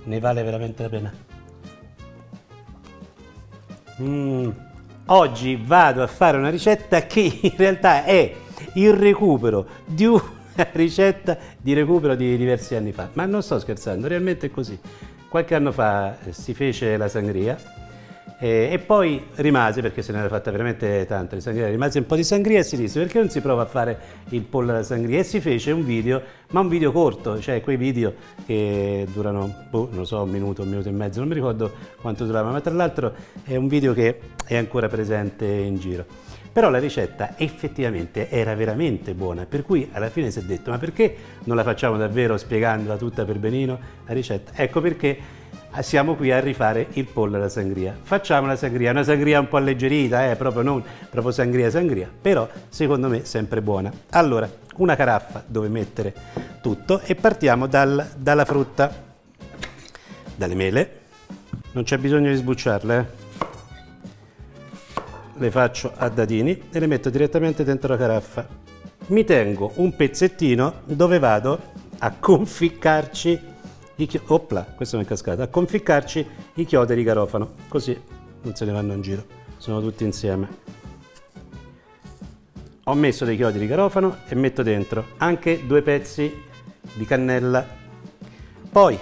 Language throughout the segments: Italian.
ne vale veramente la pena. Oggi vado a fare una ricetta che in realtà è il recupero di una ricetta di recupero di diversi anni fa, ma non sto scherzando, realmente è così. Qualche anno fa si fece la sangria e poi rimase, perché se ne era fatta veramente tanto di sangria, rimase un po' di sangria e si disse perché non si prova a fare il pollo alla sangria, e si fece un video, ma un video corto, cioè quei video che durano, non so, un minuto e mezzo, non mi ricordo quanto durava, ma tra l'altro è un video che è ancora presente in giro. Però la ricetta effettivamente era veramente buona, per cui alla fine si è detto ma perché non la facciamo davvero spiegandola tutta per benino la ricetta? Ecco perché siamo qui a rifare il pollo alla sangria. Facciamo una sangria un po' alleggerita, proprio non proprio sangria, però secondo me sempre buona. Allora, una caraffa dove mettere tutto e partiamo dalla frutta, dalle mele. Non c'è bisogno di sbucciarle, le faccio a dadini e le metto direttamente dentro la caraffa. Mi tengo un pezzettino dove vado a conficcarci questo mi è cascato, a conficcarci i chiodi di garofano, così non se ne vanno in giro, sono tutti insieme. Ho messo dei chiodi di garofano e metto dentro anche 2 pezzi di cannella. Poi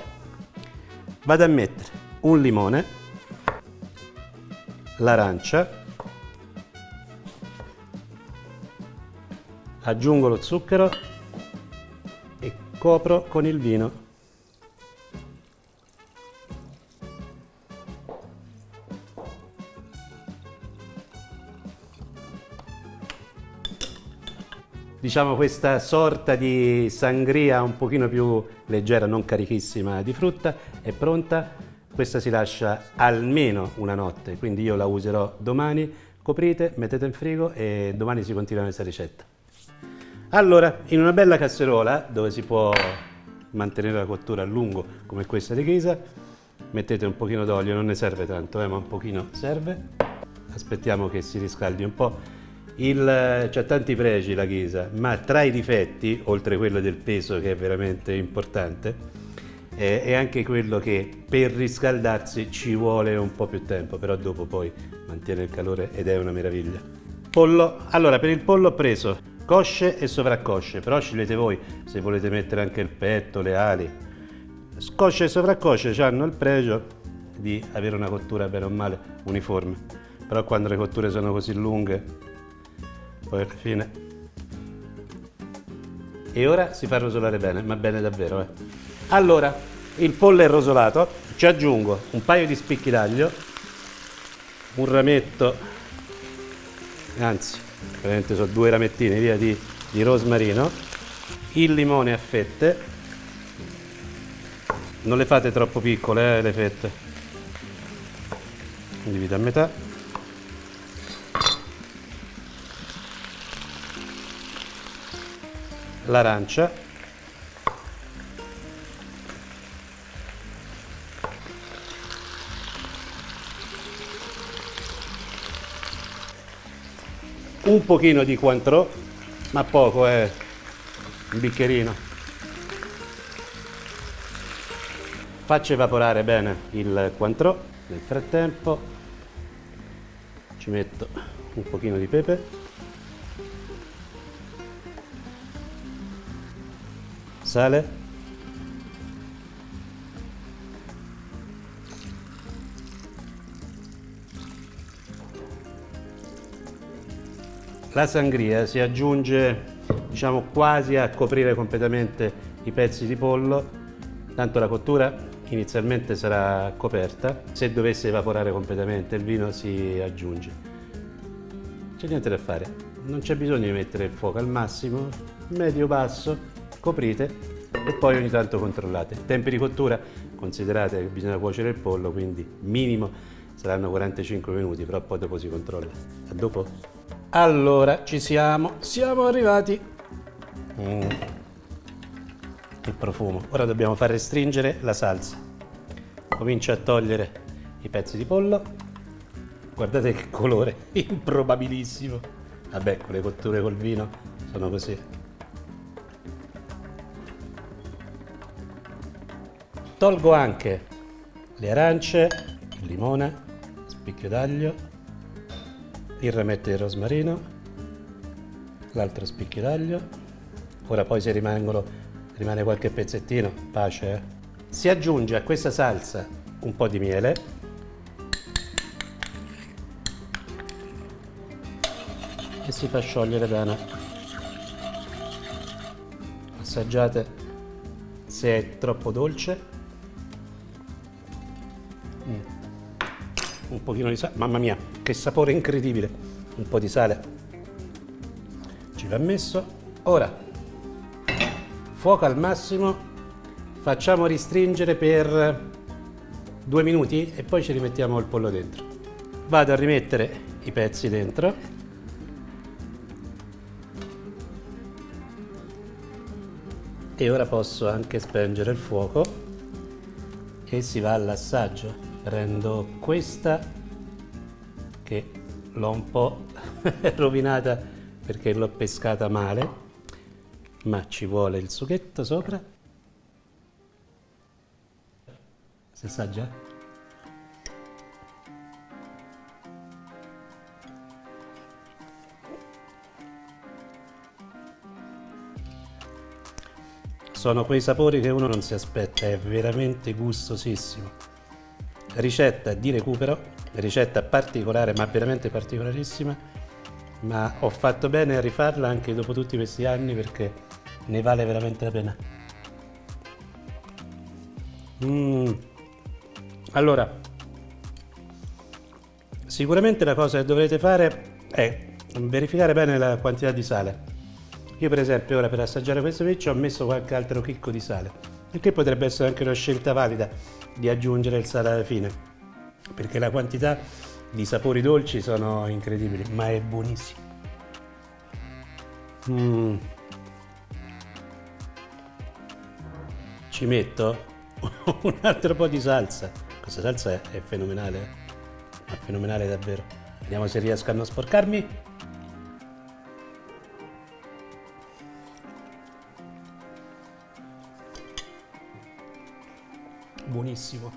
vado a mettere un limone, l'arancia, aggiungo lo zucchero e copro con il vino. Diciamo questa sorta di sangria un pochino più leggera, non carichissima di frutta, è pronta. Questa si lascia almeno una notte, quindi io la userò domani. Coprite, mettete in frigo e domani si continua questa ricetta. Allora, in una bella casseruola dove si può mantenere la cottura a lungo come questa di ghisa, mettete un pochino d'olio, non ne serve tanto, ma un pochino serve. Aspettiamo che si riscaldi un po'. C'ha tanti pregi la ghisa, ma tra i difetti, oltre quello del peso che è veramente importante, è anche quello che per riscaldarsi ci vuole un po' più tempo, però dopo poi mantiene il calore ed è una meraviglia. Pollo, allora per il pollo ho preso cosce e sovraccosce, però scegliete voi se volete mettere anche il petto, le ali. Cosce e sovraccosce hanno il pregio di avere una cottura bene o male uniforme, però quando le cotture sono così lunghe poi alla fine. E ora si fa rosolare bene, ma bene davvero. Allora, il pollo è rosolato, ci aggiungo un paio di spicchi d'aglio, un rametto, anzi, veramente sono 2 ramettini via di rosmarino, il limone a fette, non le fate troppo piccole le fette, divido a metà. L'arancia, un pochino di Cointreau, ma poco, un bicchierino. Faccio evaporare bene il Cointreau. Nel frattempo ci metto un pochino di pepe, sale, la sangria si aggiunge, diciamo, quasi a coprire completamente i pezzi di pollo, tanto la cottura inizialmente sarà coperta, se dovesse evaporare completamente il vino si aggiunge. C'è niente da fare, non c'è bisogno di mettere il fuoco al massimo, medio basso, coprite e poi ogni tanto controllate. Tempi di cottura, considerate che bisogna cuocere il pollo, quindi minimo saranno 45 minuti, però poi dopo si controlla. A dopo. Allora, siamo arrivati. Il profumo. Ora dobbiamo far restringere la salsa. Comincio a togliere i pezzi di pollo. Guardate che colore, improbabilissimo. Vabbè, con le cotture col vino sono così. Tolgo anche le arance, il limone, spicchio d'aglio, il rametto di rosmarino, l'altro spicchio d'aglio. Ora poi se rimane qualche pezzettino, pace. Si aggiunge a questa salsa un po' di miele e si fa sciogliere bene. Assaggiate se è troppo dolce. Un pochino di sale, mamma mia, che sapore incredibile! Un po' di sale ci va messo. Ora, fuoco al massimo, facciamo ristringere per 2 minuti e poi ci rimettiamo il pollo dentro. Vado a rimettere i pezzi dentro. E ora posso anche spengere il fuoco e si va all'assaggio. Prendo questa che l'ho un po' rovinata perché l'ho pescata male, ma ci vuole il sughetto sopra. Si assaggia? Sono quei sapori che uno non si aspetta, è veramente gustosissimo. Ricetta di recupero, ricetta particolare ma veramente particolarissima, ma ho fatto bene a rifarla anche dopo tutti questi anni perché ne vale veramente la pena. Allora, sicuramente la cosa che dovrete fare è verificare bene la quantità di sale. Io per esempio ora per assaggiare questo pesce ho messo qualche altro chicco di sale, il che potrebbe essere anche una scelta valida di aggiungere il sale alla fine, perché la quantità di sapori dolci sono incredibili, ma è buonissimo. Ci metto un altro po' di salsa. Questa salsa è fenomenale, è fenomenale davvero. Vediamo se riesco a non sporcarmi. Buonissimo.